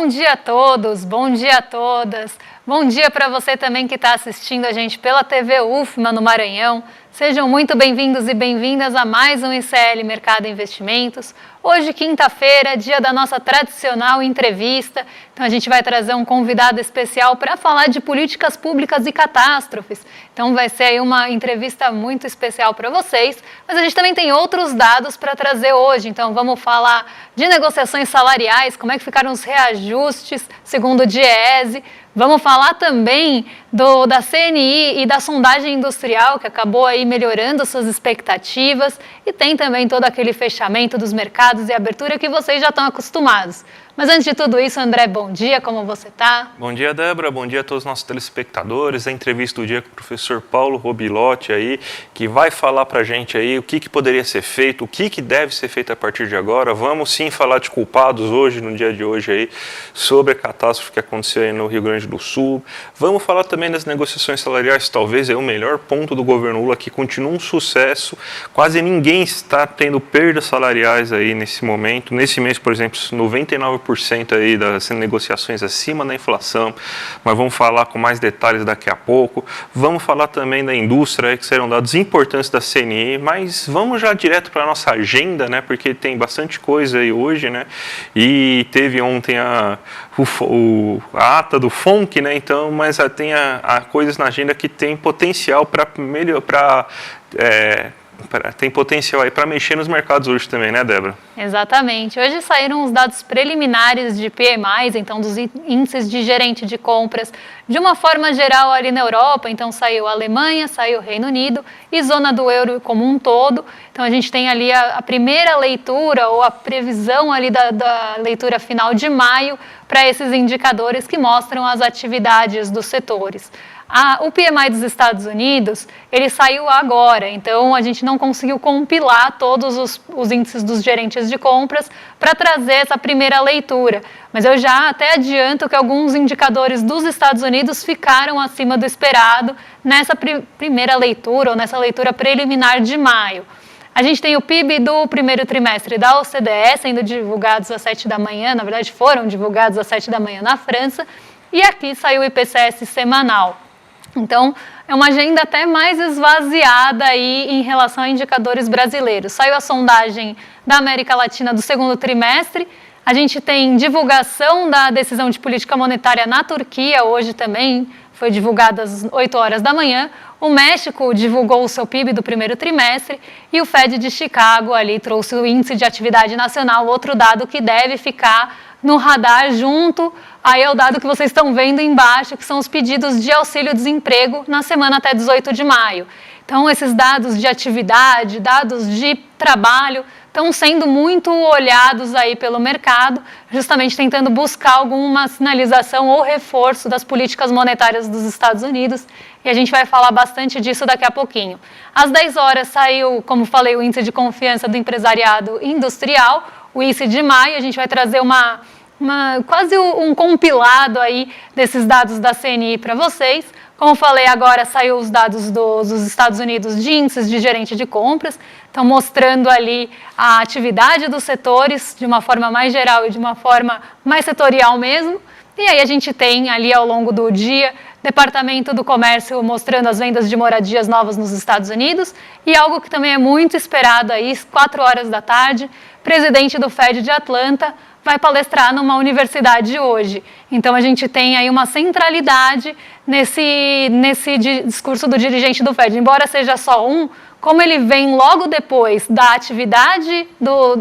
Bom dia a todos, bom dia a todas. Bom dia para você também que está assistindo a gente pela TV UFMA no Maranhão. Sejam muito bem-vindos e bem-vindas a mais um ICL Mercado Investimentos. Hoje, quinta-feira, dia da nossa tradicional entrevista. Então, a gente vai trazer um convidado especial para falar de políticas públicas e catástrofes. Então, vai ser aí uma entrevista muito especial para vocês. Mas a gente também tem outros dados para trazer hoje. Então, vamos falar de negociações salariais, como é que ficaram os reajustes, segundo o DIEESE. Vamos falar também da CNI e da sondagem industrial, que acabou aí melhorando suas expectativas, e tem também todo aquele fechamento dos mercados e abertura que vocês já estão acostumados. Mas antes de tudo isso, André, bom dia, como você está? Bom dia, Débora, bom dia a todos os nossos telespectadores. A entrevista do dia com o professor Paulo Robilotti aí, que vai falar para a gente aí o que poderia ser feito, o que deve ser feito a partir de agora. Vamos sim falar de culpados hoje, no dia de hoje aí, sobre a catástrofe que aconteceu aí no Rio Grande do Sul. Vamos falar também das negociações salariais, talvez é o melhor ponto do governo Lula, que continua um sucesso. Quase ninguém está tendo perdas salariais aí nesse momento. Nesse mês, por exemplo, 99% aí das negociações acima da inflação, mas vamos falar com mais detalhes daqui a pouco. Vamos falar também da indústria, que serão dados importantes da CNI, mas vamos já direto para a nossa agenda, né, porque tem bastante coisa aí hoje, né, e teve ontem a ata do FONC, né, então, mas tem coisas na agenda que tem potencial para melhorar, tem potencial aí para mexer nos mercados hoje também, né, Débora? Exatamente. Hoje saíram os dados preliminares de PMIs, então dos índices de gerente de compras, de uma forma geral ali na Europa. Então saiu a Alemanha, saiu o Reino Unido e zona do euro como um todo. Então a gente tem ali a primeira leitura ou a previsão ali da leitura final de maio para esses indicadores que mostram as atividades dos setores. O PMI dos Estados Unidos, ele saiu agora, então a gente não conseguiu compilar todos os índices dos gerentes de compras para trazer essa primeira leitura. Mas eu já até adianto que alguns indicadores dos Estados Unidos ficaram acima do esperado nessa primeira leitura ou nessa leitura preliminar de maio. A gente tem o PIB do primeiro trimestre da OCDE sendo divulgados às 7 da manhã, na verdade foram divulgados às 7 da manhã na França, e aqui saiu o IPCS semanal. Então, é uma agenda até mais esvaziada aí em relação a indicadores brasileiros. Saiu a sondagem da América Latina do segundo trimestre, a gente tem divulgação da decisão de política monetária na Turquia, hoje também foi divulgada às 8 horas da manhã. O México divulgou o seu PIB do primeiro trimestre e o Fed de Chicago ali trouxe o índice de atividade nacional, outro dado que deve ficar no radar junto aí ao dado que vocês estão vendo embaixo, que são os pedidos de auxílio-desemprego na semana até 18 de maio. Então, esses dados de atividade, dados de trabalho, estão sendo muito olhados aí pelo mercado, justamente tentando buscar alguma sinalização ou reforço das políticas monetárias dos Estados Unidos, e a gente vai falar bastante disso daqui a pouquinho. Às 10 horas saiu, como falei, o índice de confiança do empresariado industrial, o ICE de maio. A gente vai trazer quase um compilado aí desses dados da CNI para vocês. Como falei, agora saiu os dados dos Estados Unidos de índices de gerente de compras, estão mostrando ali a atividade dos setores de uma forma mais geral e de uma forma mais setorial mesmo. E aí a gente tem ali ao longo do dia, Departamento do Comércio mostrando as vendas de moradias novas nos Estados Unidos, e algo que também é muito esperado aí, 4 horas da tarde, presidente do Fed de Atlanta vai palestrar numa universidade hoje. Então, a gente tem aí uma centralidade nesse discurso do dirigente do Fed. Embora seja só como ele vem logo depois da atividade,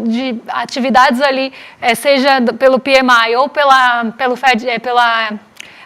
de atividades ali, seja pelo PMI ou pelo Fed, pela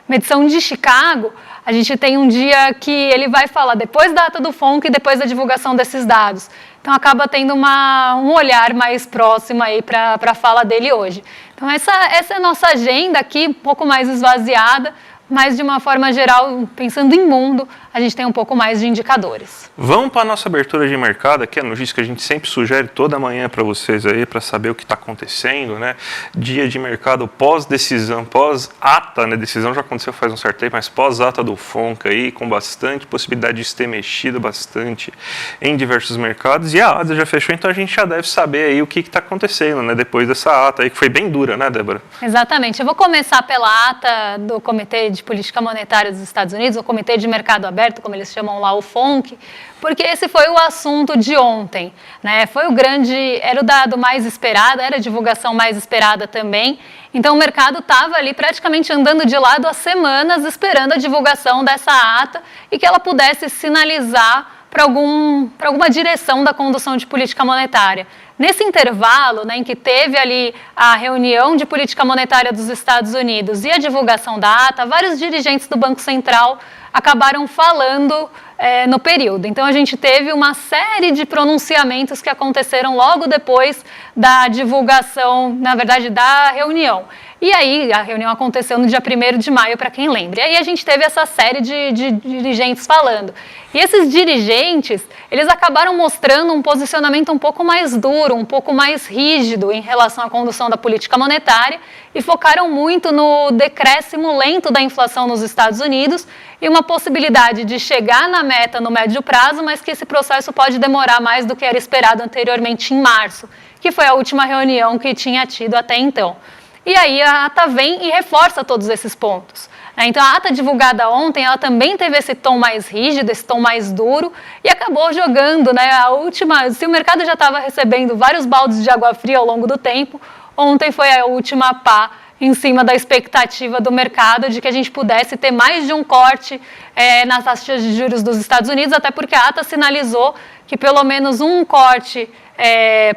medição de Chicago, a gente tem um dia que ele vai falar depois da ata do FONC e depois da divulgação desses dados. Então, acaba tendo um olhar mais próximo aí para a fala dele hoje. Então, essa é a nossa agenda aqui, um pouco mais esvaziada. mas de uma forma geral, pensando em mundo, a gente tem um pouco mais de indicadores. Vamos para a nossa abertura de mercado, aqui é a notícia que a gente sempre sugere toda manhã para vocês aí, para saber o que está acontecendo, né? Dia de mercado pós-decisão, pós-ata, né? Decisão já aconteceu faz um certo tempo, mas pós-ata do FONC aí, com bastante possibilidade de ter mexido bastante em diversos mercados, e a ata já fechou, então a gente já deve saber aí o que está acontecendo, né? Depois dessa ata aí, que foi bem dura, né, Débora? Exatamente. Eu vou começar pela ata do Comitê de Política Monetária dos Estados Unidos, o Comitê de Mercado Aberto, como eles chamam lá, o FONC, porque esse foi o assunto de ontem, né? Foi o grande, era o dado mais esperado, era a divulgação mais esperada também. Então o mercado estava ali praticamente andando de lado há semanas esperando a divulgação dessa ata e que ela pudesse sinalizar para alguma direção da condução de política monetária. Nesse intervalo, né, em que teve ali a reunião de política monetária dos Estados Unidos e a divulgação da ata, vários dirigentes do Banco Central acabaram falando no período. Então, a gente teve uma série de pronunciamentos que aconteceram logo depois da divulgação, na verdade, da reunião. E aí, a reunião aconteceu no dia 1º de maio, para quem lembra. E aí a gente teve essa série de dirigentes falando. E esses dirigentes, eles acabaram mostrando um posicionamento um pouco mais duro, um pouco mais rígido em relação à condução da política monetária e focaram muito no decréscimo lento da inflação nos Estados Unidos e uma possibilidade de chegar na meta no médio prazo, mas que esse processo pode demorar mais do que era esperado anteriormente em março, que foi a última reunião que tinha tido até então. E aí a ata vem e reforça todos esses pontos. Então a ata divulgada ontem, ela também teve esse tom mais rígido, esse tom mais duro e acabou jogando, né, se o mercado já estava recebendo vários baldes de água fria ao longo do tempo, ontem foi a última pá em cima da expectativa do mercado de que a gente pudesse ter mais de um corte nas taxas de juros dos Estados Unidos, até porque a ata sinalizou que pelo menos um corte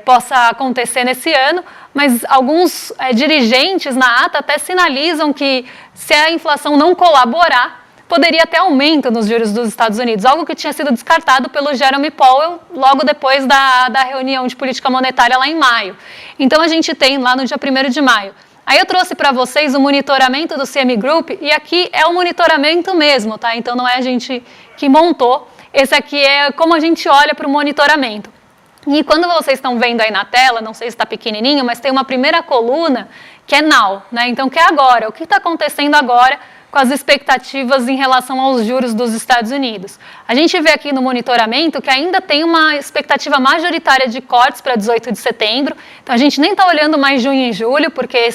possa acontecer nesse ano, mas alguns dirigentes na ata até sinalizam que se a inflação não colaborar, poderia ter aumento nos juros dos Estados Unidos, algo que tinha sido descartado pelo Jerome Powell logo depois da reunião de política monetária lá em maio. Então a gente tem lá no dia 1º de maio. Aí eu trouxe para vocês o monitoramento do CME Group e aqui é o monitoramento mesmo, tá? Então não é a gente que montou, esse aqui é como a gente olha para o monitoramento. E quando vocês estão vendo aí na tela, não sei se está pequenininho, mas tem uma primeira coluna que é now, né? Então que é agora, o que está acontecendo agora com as expectativas em relação aos juros dos Estados Unidos. A gente vê aqui no monitoramento que ainda tem uma expectativa majoritária de cortes para 18 de setembro, então a gente nem está olhando mais junho e julho, porque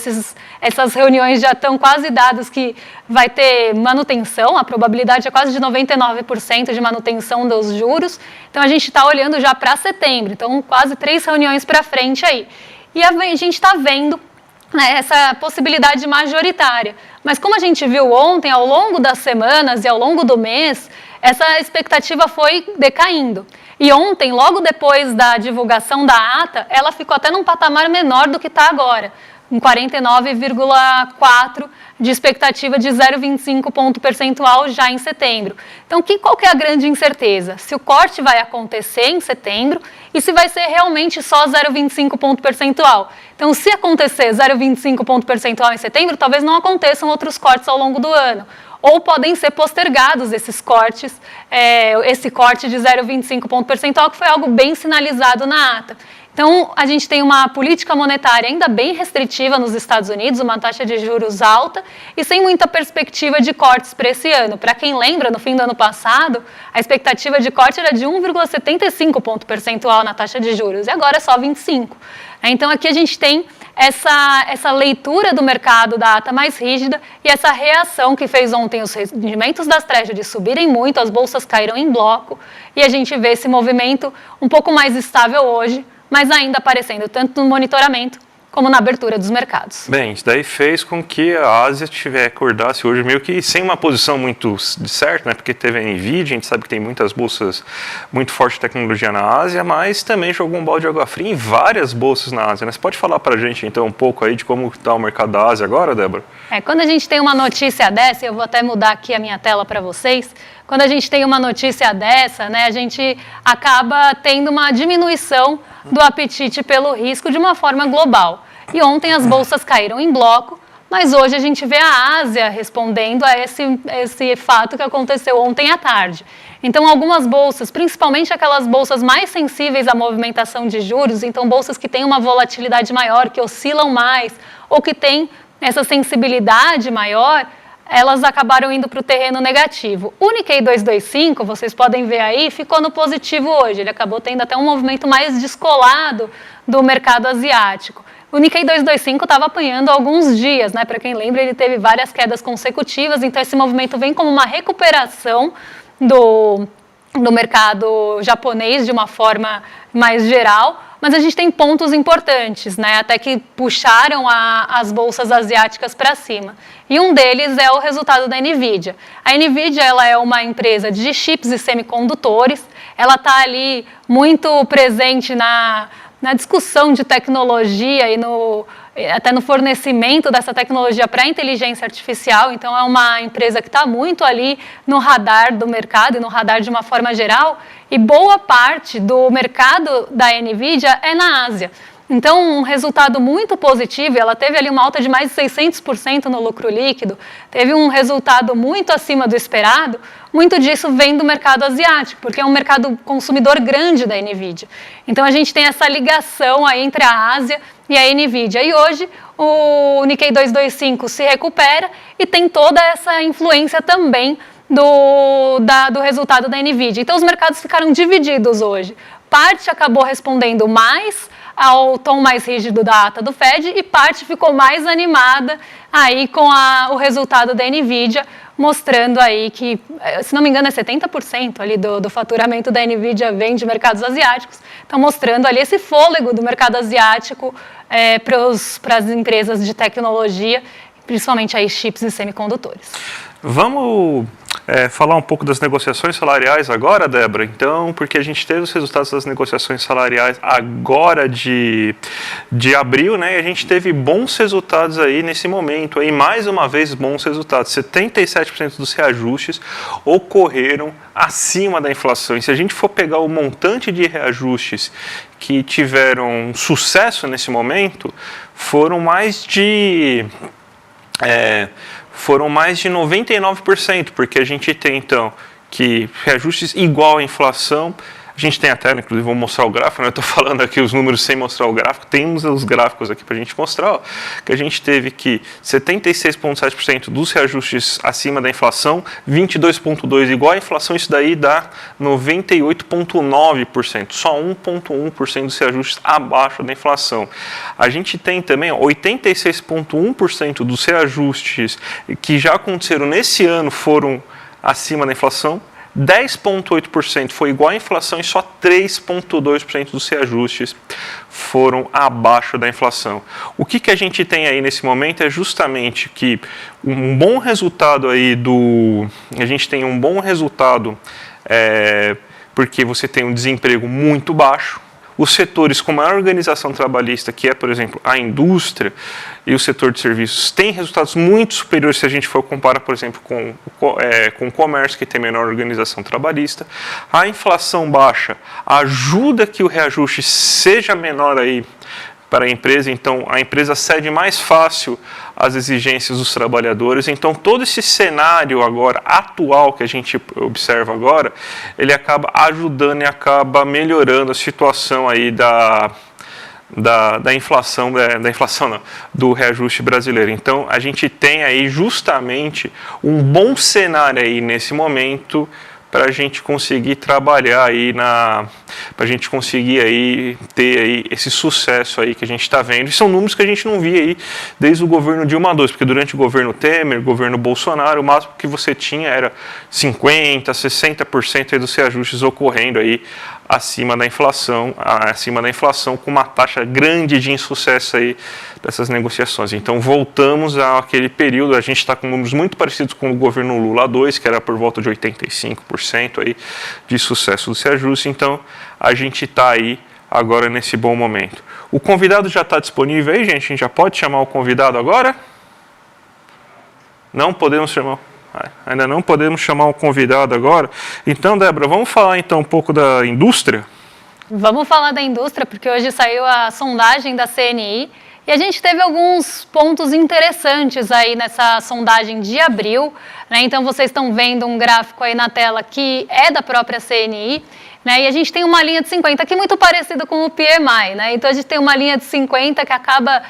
essas reuniões já estão quase dadas que vai ter manutenção, a probabilidade é quase de 99% de manutenção dos juros, então a gente está olhando já para setembro, então quase 3 reuniões para frente aí. E a gente está vendo essa possibilidade majoritária. Mas como a gente viu ontem, ao longo das semanas e ao longo do mês, essa expectativa foi decaindo. E ontem, logo depois da divulgação da ata, ela ficou até num patamar menor do que está agora, em 49,4% de expectativa de 0,25 ponto percentual já em setembro. Então, qual que é a grande incerteza? Se o corte vai acontecer em setembro e se vai ser realmente só 0,25 ponto percentual. Então, se acontecer 0,25 ponto percentual em setembro, talvez não aconteçam outros cortes ao longo do ano. Ou podem ser postergados esses cortes, esse corte de 0,25 ponto percentual, que foi algo bem sinalizado na ata. Então, a gente tem uma política monetária ainda bem restritiva nos Estados Unidos, uma taxa de juros alta e sem muita perspectiva de cortes para esse ano. Para quem lembra, no fim do ano passado, a expectativa de corte era de 1,75 ponto percentual na taxa de juros e agora é só 25. Então, aqui a gente tem essa leitura do mercado da ata mais rígida e essa reação que fez ontem os rendimentos das Treasuries subirem muito, as bolsas caíram em bloco e a gente vê esse movimento um pouco mais estável hoje, mas ainda aparecendo tanto no monitoramento como na abertura dos mercados. Bem, isso daí fez com que a Ásia acordasse hoje meio que sem uma posição muito certa, né? Porque teve a Nvidia, a gente sabe que tem muitas bolsas muito fortes de tecnologia na Ásia, mas também jogou um balde de água fria em várias bolsas na Ásia, né? Você pode falar para a gente então um pouco aí de como está o mercado da Ásia agora, Débora? Quando a gente tem uma notícia dessa, eu vou até mudar aqui a minha tela para vocês, quando a gente tem uma notícia dessa, né, a gente acaba tendo uma diminuição do apetite pelo risco de uma forma global. E ontem as bolsas caíram em bloco, mas hoje a gente vê a Ásia respondendo a esse fato que aconteceu ontem à tarde. Então, algumas bolsas, principalmente aquelas bolsas mais sensíveis à movimentação de juros, então bolsas que têm uma volatilidade maior, que oscilam mais, ou que têm essa sensibilidade maior, elas acabaram indo para o terreno negativo. O Nikkei 225, vocês podem ver aí, ficou no positivo hoje. Ele acabou tendo até um movimento mais descolado do mercado asiático. O Nikkei 225 estava apanhando há alguns dias, né? Para quem lembra, ele teve várias quedas consecutivas, então esse movimento vem como uma recuperação do mercado japonês de uma forma mais geral, mas a gente tem pontos importantes, né, até que puxaram as bolsas asiáticas para cima. E um deles é o resultado da NVIDIA. A NVIDIA ela é uma empresa de chips e semicondutores, ela está ali muito presente na discussão de tecnologia e até no fornecimento dessa tecnologia para a inteligência artificial. Então, é uma empresa que está muito ali no radar do mercado e no radar de uma forma geral. E boa parte do mercado da NVIDIA é na Ásia. Então, um resultado muito positivo, ela teve ali uma alta de mais de 600% no lucro líquido, teve um resultado muito acima do esperado, muito disso vem do mercado asiático, porque é um mercado consumidor grande da NVIDIA. Então, a gente tem essa ligação aí entre a Ásia e a NVIDIA. E hoje, o Nikkei 225 se recupera e tem toda essa influência também do resultado da NVIDIA. Então, os mercados ficaram divididos hoje. Parte acabou respondendo mais ao tom mais rígido da ata do Fed e parte ficou mais animada aí com o resultado da NVIDIA, mostrando aí que, se não me engano, é 70% ali do faturamento da NVIDIA vem de mercados asiáticos. Então, mostrando ali esse fôlego do mercado asiático para as empresas de tecnologia, principalmente aí chips e semicondutores. Vamos falar um pouco das negociações salariais agora, Débora? Então, porque a gente teve os resultados das negociações salariais agora de abril, né? E a gente teve bons resultados aí nesse momento, aí mais uma vez bons resultados. 77% dos reajustes ocorreram acima da inflação. E se a gente for pegar o montante de reajustes que tiveram sucesso nesse momento, foram mais de 99%, porque a gente tem, então, que reajustes igual à inflação. A gente tem até, inclusive, vou mostrar o gráfico, né? Eu estou falando aqui os números sem mostrar o gráfico, temos os gráficos aqui para a gente mostrar, ó, que a gente teve que 76,7% dos reajustes acima da inflação, 22,2% igual à inflação, isso daí dá 98,9%, só 1,1% dos reajustes abaixo da inflação. A gente tem também 86,1% dos reajustes que já aconteceram nesse ano foram acima da inflação, 10,8% foi igual à inflação e só 3,2% dos reajustes foram abaixo da inflação. O que a gente tem aí nesse momento é justamente que um bom resultado aí a gente tem um bom resultado porque você tem um desemprego muito baixo. Os setores com maior organização trabalhista, que é, por exemplo, a indústria e o setor de serviços, têm resultados muito superiores se a gente for comparar, por exemplo, com o comércio, que tem menor organização trabalhista. A inflação baixa ajuda que o reajuste seja menor aí para a empresa, então a empresa cede mais fácil às exigências dos trabalhadores. Então todo esse cenário agora atual que a gente observa agora, ele acaba ajudando e acaba melhorando a situação aí da inflação, não, do reajuste brasileiro. Então a gente tem aí justamente um bom cenário aí nesse momento para a gente conseguir trabalhar aí para a gente conseguir aí ter aí esse sucesso aí que a gente está vendo. E são números que a gente não via aí desde o governo Dilma II, porque durante o governo Temer, governo Bolsonaro, o máximo que você tinha era 50%, 60% aí dos reajustes ocorrendo aí acima da inflação, com uma taxa grande de insucesso aí dessas negociações. Então voltamos àquele período, a gente está com números muito parecidos com o governo Lula II, que era por volta de 85% aí de sucesso dos reajustes. Então a gente está aí agora nesse bom momento. O convidado já está disponível aí, gente? A gente já pode chamar o convidado agora? Não podemos chamar. Ainda não podemos chamar um convidado agora. Então, Débora, vamos falar então um pouco da indústria? Vamos falar da indústria, porque hoje saiu a sondagem da CNI E a gente teve alguns pontos interessantes aí nessa sondagem de abril, né? Então vocês estão vendo um gráfico aí na tela que é da própria CNI, né? E a gente tem uma linha de 50 que é muito parecida com o PMI, né? Então a gente tem uma linha de 50 que acaba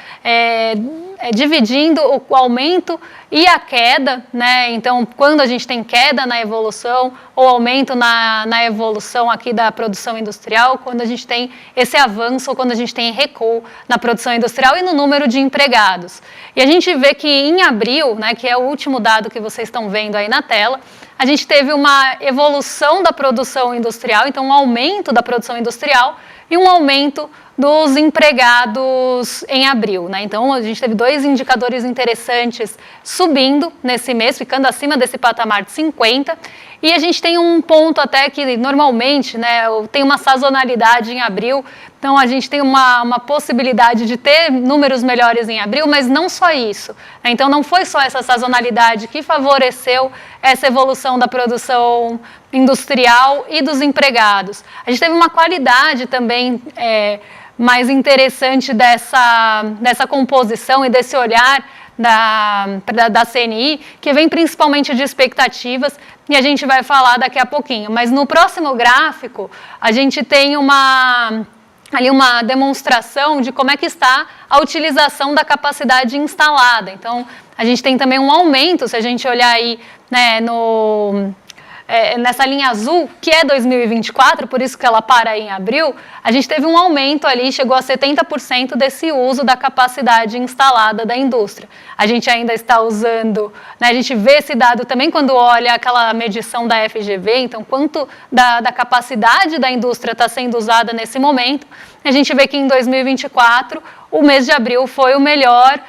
dividindo o aumento e a queda, né? Então, quando a gente tem queda na evolução ou aumento na evolução aqui da produção industrial, quando a gente tem esse avanço ou quando a gente tem recuo na produção industrial e no número de empregados. E a gente vê que em abril, né, que é o último dado que vocês estão vendo aí na tela, a gente teve uma evolução da produção industrial, então um aumento da produção industrial e um aumento dos empregados em abril, né? Então, a gente teve 2 indicadores interessantes subindo nesse mês, ficando acima desse patamar de 50, e a gente tem um ponto até que normalmente, né, tem uma sazonalidade em abril, então a gente tem uma possibilidade de ter números melhores em abril, mas não só isso, né? Então, não foi só essa sazonalidade que favoreceu essa evolução da produção industrial e dos empregados. A gente teve uma qualidade também mais interessante dessa composição e desse olhar da CNI, que vem principalmente de expectativas, e a gente vai falar daqui a pouquinho. Mas no próximo gráfico, a gente tem ali uma demonstração de como é que está a utilização da capacidade instalada. Então, a gente tem também um aumento, se a gente olhar aí, né, nessa linha azul, que é 2024, por isso que ela para aí em abril, a gente teve um aumento ali, chegou a 70% desse uso da capacidade instalada da indústria. A gente ainda está usando, né, a gente vê esse dado também quando olha aquela medição da FGV, então quanto da capacidade da indústria está sendo usada nesse momento. A gente vê que em 2024, o mês de abril foi o melhor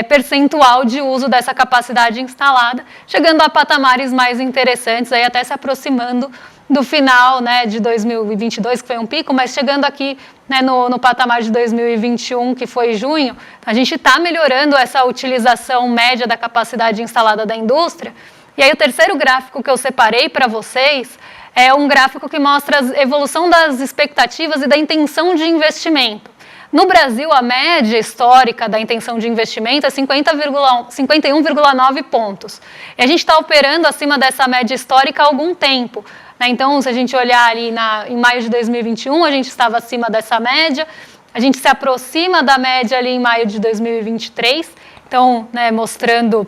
percentual de uso dessa capacidade instalada, chegando a patamares mais interessantes, aí até se aproximando do final, né, de 2022, que foi um pico, mas chegando aqui, né, no patamar de 2021, que foi junho, a gente está melhorando essa utilização média da capacidade instalada da indústria. E aí o terceiro gráfico que eu separei para vocês é um gráfico que mostra a evolução das expectativas e da intenção de investimento. No Brasil, a média histórica da intenção de investimento é 51,9 pontos. E a gente está operando acima dessa média histórica há algum tempo, né? Então, se a gente olhar ali em maio de 2021, a gente estava acima dessa média, a gente se aproxima da média ali em maio de 2023, então, né, mostrando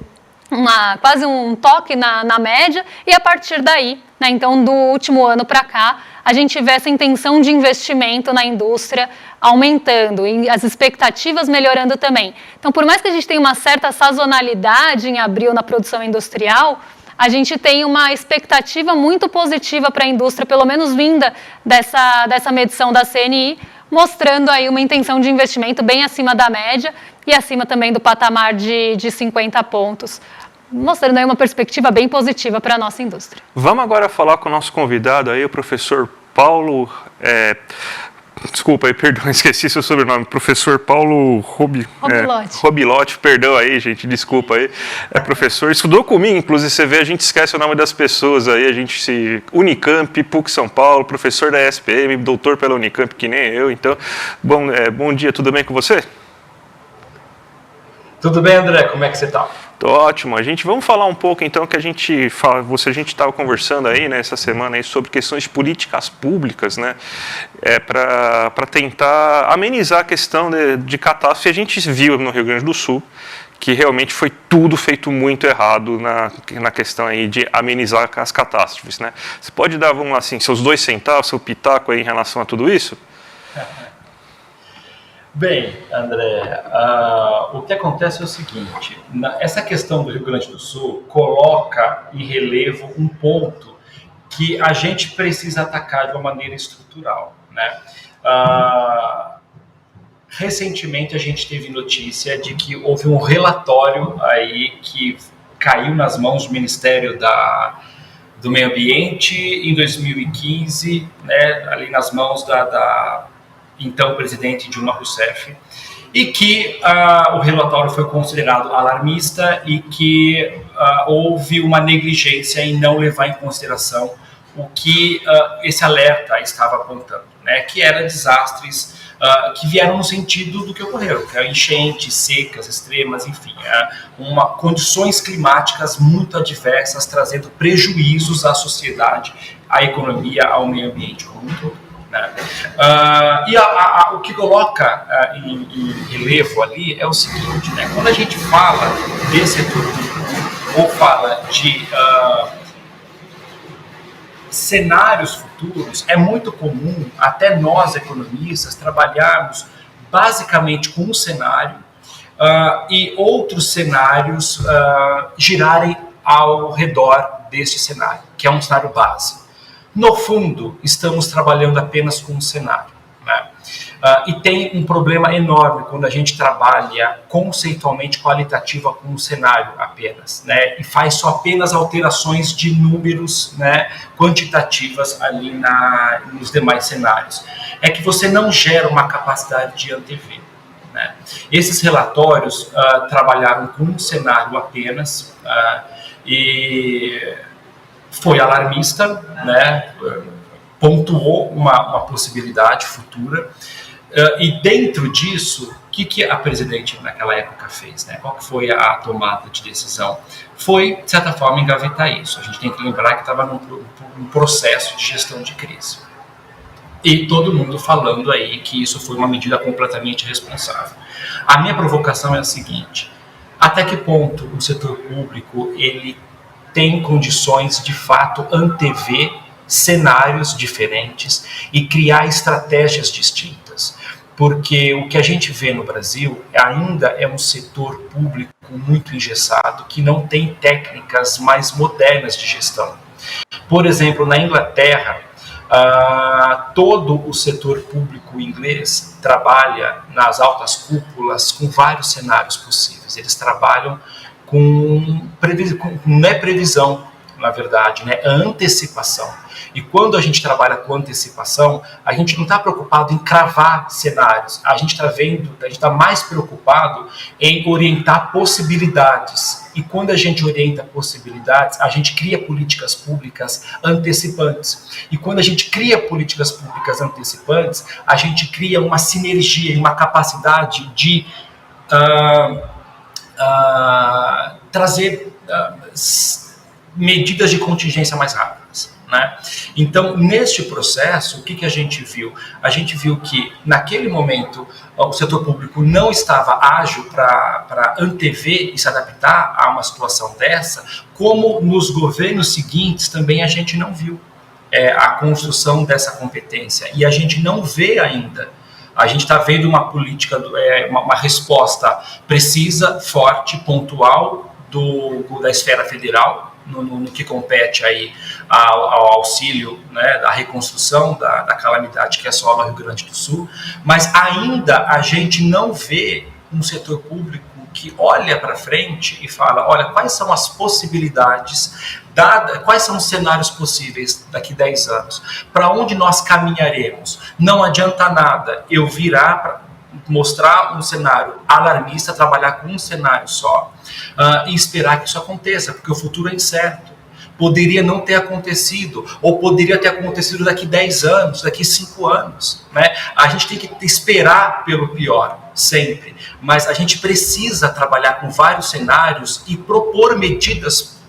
quase um toque na média, e a partir daí, né, então do último ano para cá, a gente vê essa intenção de investimento na indústria aumentando e as expectativas melhorando também. Então, por mais que a gente tenha uma certa sazonalidade em abril na produção industrial, a gente tem uma expectativa muito positiva para a indústria, pelo menos vinda dessa medição da CNI, mostrando aí uma intenção de investimento bem acima da média e acima também do patamar de 50 pontos, mostrando aí uma perspectiva bem positiva para a nossa indústria. Vamos agora falar com o nosso convidado aí, o professor Paulo... Desculpa aí, perdão, esqueci seu sobrenome. Professor Paulo Robilotti, perdão aí, gente, desculpa aí. É professor, estudou comigo, inclusive você vê, a gente esquece o nome das pessoas aí, Unicamp, PUC São Paulo, professor da SPM, doutor pela Unicamp, que nem eu, então, bom dia, tudo bem com você? Tudo bem, André, como é que você está? Tô ótimo. Vamos falar um pouco então que a gente estava conversando aí, né, essa semana aí sobre questões de políticas públicas, né, para tentar amenizar a questão de catástrofe. A gente viu no Rio Grande do Sul que realmente foi tudo feito muito errado na questão aí de amenizar as catástrofes, né? Você pode dar, vamos lá, assim, seus 2 centavos, seu pitaco aí em relação a tudo isso? Bem, André, o que acontece é o seguinte, essa questão do Rio Grande do Sul coloca em relevo um ponto que a gente precisa atacar de uma maneira estrutural, né? Recentemente a gente teve notícia de que houve um relatório aí que caiu nas mãos do Ministério do Meio Ambiente em 2015, né, ali nas mãos da então presidente Dilma Rousseff, e que o relatório foi considerado alarmista e que houve uma negligência em não levar em consideração o que esse alerta estava apontando, né, que eram desastres que vieram no sentido do que ocorreu, que é enchentes, secas, extremas, enfim, condições climáticas muito adversas, trazendo prejuízos à sociedade, à economia, ao meio ambiente como um todo. Né? O que coloca em relevo ali é o seguinte, né? Quando a gente fala desse setor público, ou fala de cenários futuros, é muito comum, até nós economistas, trabalharmos basicamente com um cenário e outros cenários girarem ao redor deste cenário, que é um cenário base. No fundo, estamos trabalhando apenas com um cenário. Né? E tem um problema enorme quando a gente trabalha conceitualmente qualitativa com um cenário apenas, né? E faz só apenas alterações de números, né, quantitativas ali nos demais cenários. É que você não gera uma capacidade de antever. Né? Esses relatórios trabalharam com um cenário apenas e foi alarmista, né? Pontuou uma possibilidade futura, e dentro disso, o que a presidente naquela época fez? Né? Qual que foi a tomada de decisão? Foi, de certa forma, engavetar isso. A gente tem que lembrar que estava num processo de gestão de crise. E todo mundo falando aí que isso foi uma medida completamente irresponsável. A minha provocação é a seguinte: até que ponto o setor público ele tem condições de fato antever cenários diferentes e criar estratégias distintas? Porque o que a gente vê no Brasil ainda é um setor público muito engessado, que não tem técnicas mais modernas de gestão. Por exemplo, na Inglaterra, todo o setor público inglês trabalha nas altas cúpulas com vários cenários possíveis. Eles trabalham não é previsão, na verdade, né? É antecipação. E quando a gente trabalha com antecipação, a gente não está preocupado em cravar cenários. A gente está mais preocupado em orientar possibilidades. E quando a gente orienta possibilidades, a gente cria políticas públicas antecipantes. E quando a gente cria políticas públicas antecipantes, a gente cria uma sinergia e uma capacidade de trazer medidas de contingência mais rápidas. Né? Então, neste processo, o que a gente viu? A gente viu que, naquele momento, o setor público não estava ágil para antever e se adaptar a uma situação dessa, como nos governos seguintes também a gente não viu a construção dessa competência. E a gente não vê ainda. A gente está vendo uma política, uma resposta precisa, forte, pontual da esfera federal, no que compete aí ao auxílio, né, da reconstrução da calamidade que assola o Rio Grande do Sul, mas ainda a gente não vê um setor público que olha para frente e fala, olha, quais são as possibilidades, quais são os cenários possíveis daqui 10 anos, para onde nós caminharemos. Não adianta nada eu virar para mostrar um cenário alarmista, trabalhar com um cenário só e esperar que isso aconteça, porque o futuro é incerto. Poderia não ter acontecido, ou poderia ter acontecido daqui 10 anos, daqui 5 anos. Né? A gente tem que esperar pelo pior, sempre. Mas a gente precisa trabalhar com vários cenários e propor medidas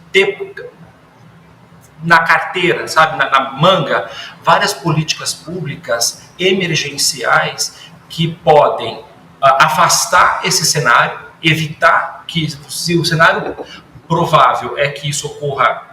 na carteira, sabe, na manga, várias políticas públicas emergenciais que podem afastar esse cenário, evitar que, se o cenário provável é que isso ocorra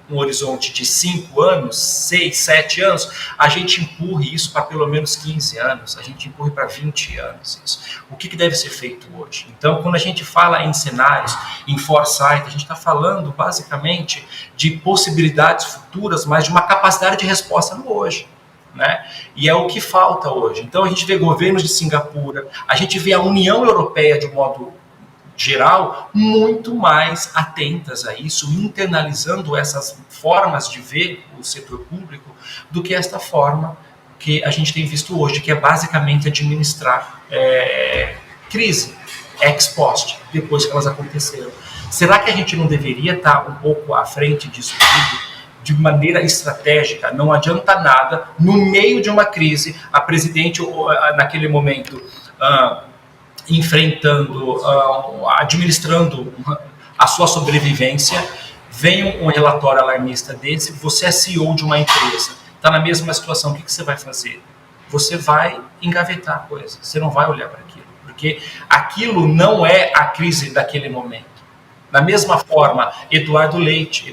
no horizonte de 5 anos, 6, 7 anos, a gente empurre isso para pelo menos 15 anos, a gente empurre para 20 anos isso. O que deve ser feito hoje? Então, quando a gente fala em cenários, em foresight, a gente está falando basicamente de possibilidades futuras, mas de uma capacidade de resposta no hoje. Né? E é o que falta hoje. Então a gente vê governos de Singapura, a gente vê a União Europeia de um modo geral muito mais atentas a isso, internalizando essas formas de ver o setor público do que esta forma que a gente tem visto hoje, que é basicamente administrar crise ex post, depois que elas aconteceram. Será que a gente não deveria estar um pouco à frente disso tudo, de maneira estratégica. Não adianta nada, no meio de uma crise, a presidente, naquele momento, enfrentando, administrando a sua sobrevivência, vem um relatório alarmista desse, você é CEO de uma empresa, está na mesma situação, o que você vai fazer? Você vai engavetar a coisa, você não vai olhar para aquilo, porque aquilo não é a crise daquele momento. Da mesma forma, Eduardo Leite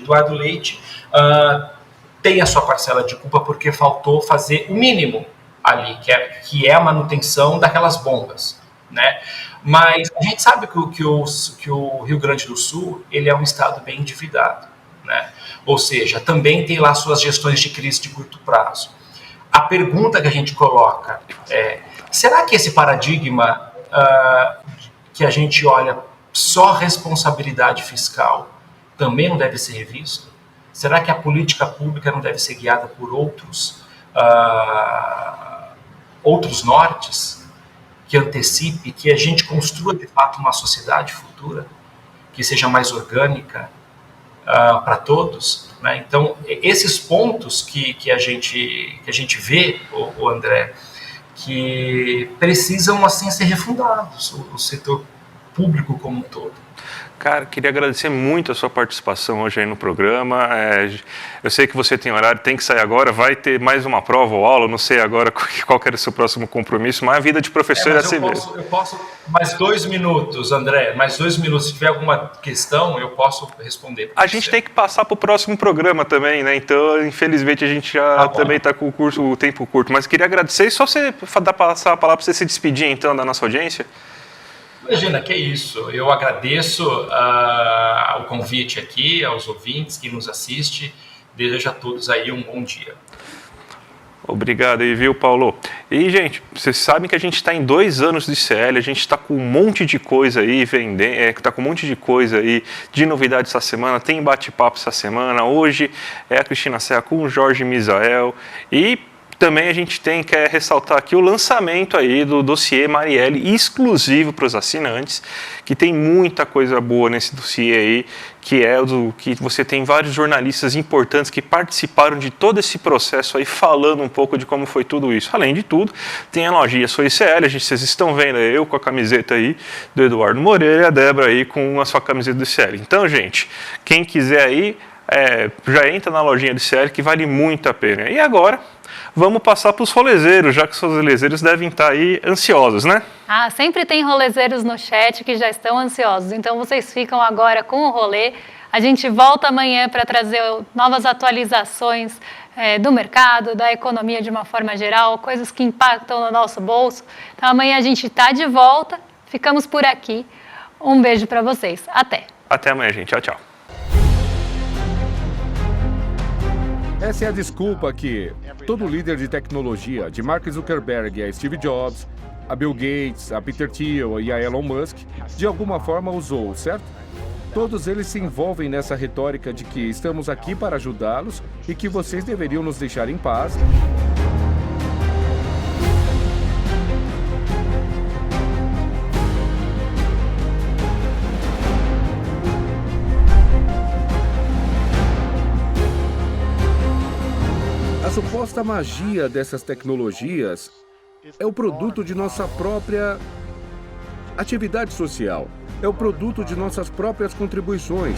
tem a sua parcela de culpa porque faltou fazer o mínimo ali, que é a manutenção daquelas bombas, né? Mas a gente sabe que o Rio Grande do Sul ele é um estado bem endividado, né? Ou seja, também tem lá suas gestões de crise de curto prazo. A pergunta que a gente coloca é, será que esse paradigma que a gente olha só responsabilidade fiscal também não deve ser revisto? Será que a política pública não deve ser guiada por outros nortes que antecipe, que a gente construa de fato uma sociedade futura que seja mais orgânica para todos, né? Então, esses pontos que a gente vê, o André, que precisam assim ser refundados, o setor público como um todo. Cara, queria agradecer muito a sua participação hoje aí no programa. Eu sei que você tem horário, tem que sair agora, vai ter mais uma prova ou aula, não sei agora qual que era o seu próximo compromisso, mas a vida de professor é assim mesmo. Eu posso, mais 2 minutos, André, mais 2 minutos, se tiver alguma questão, eu posso responder. A gente tem que passar para o próximo programa também, né? Então, infelizmente, a gente já também está com o tempo curto, mas queria agradecer e só você passar a palavra para você se despedir, então, da nossa audiência. Imagina, que é isso. Eu agradeço o convite aqui, aos ouvintes que nos assistem. Desejo a todos aí um bom dia. Obrigado aí, viu, Paulo? E, gente, vocês sabem que a gente está em 2 anos de CL, a gente está com um monte de coisa aí vendendo, está com um monte de coisa aí de novidade essa semana, tem bate-papo essa semana. Hoje é a Cristina Serra com o Jorge Misael e também a gente quer ressaltar aqui o lançamento aí do dossiê Marielle, exclusivo para os assinantes, que tem muita coisa boa nesse dossiê aí, que você tem vários jornalistas importantes que participaram de todo esse processo aí, falando um pouco de como foi tudo isso. Além de tudo, tem a lojinha Sou ICL, vocês estão vendo eu com a camiseta aí do Eduardo Moreira e a Débora aí com a sua camiseta do ICL. Então, gente, quem quiser aí, já entra na lojinha do ICL, que vale muito a pena. E agora, vamos passar para os rolezeiros, já que os rolezeiros devem estar aí ansiosos, né? Sempre tem rolezeiros no chat que já estão ansiosos, então vocês ficam agora com o rolê. A gente volta amanhã para trazer novas atualizações do mercado, da economia de uma forma geral, coisas que impactam no nosso bolso. Então amanhã a gente está de volta, ficamos por aqui. Um beijo para vocês, até! Até amanhã, gente. Tchau, tchau. Essa é a desculpa que todo líder de tecnologia, de Mark Zuckerberg a Steve Jobs, a Bill Gates, a Peter Thiel e a Elon Musk, de alguma forma usou, certo? Todos eles se envolvem nessa retórica de que estamos aqui para ajudá-los e que vocês deveriam nos deixar em paz. A suposta magia dessas tecnologias é o produto de nossa própria atividade social, é o produto de nossas próprias contribuições.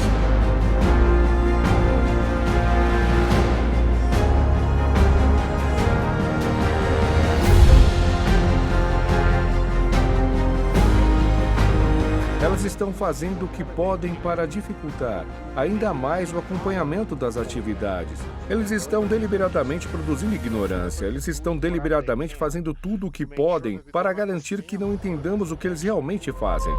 Elas estão fazendo o que podem para dificultar ainda mais o acompanhamento das atividades. Eles estão deliberadamente produzindo ignorância. Eles estão deliberadamente fazendo tudo o que podem para garantir que não entendamos o que eles realmente fazem.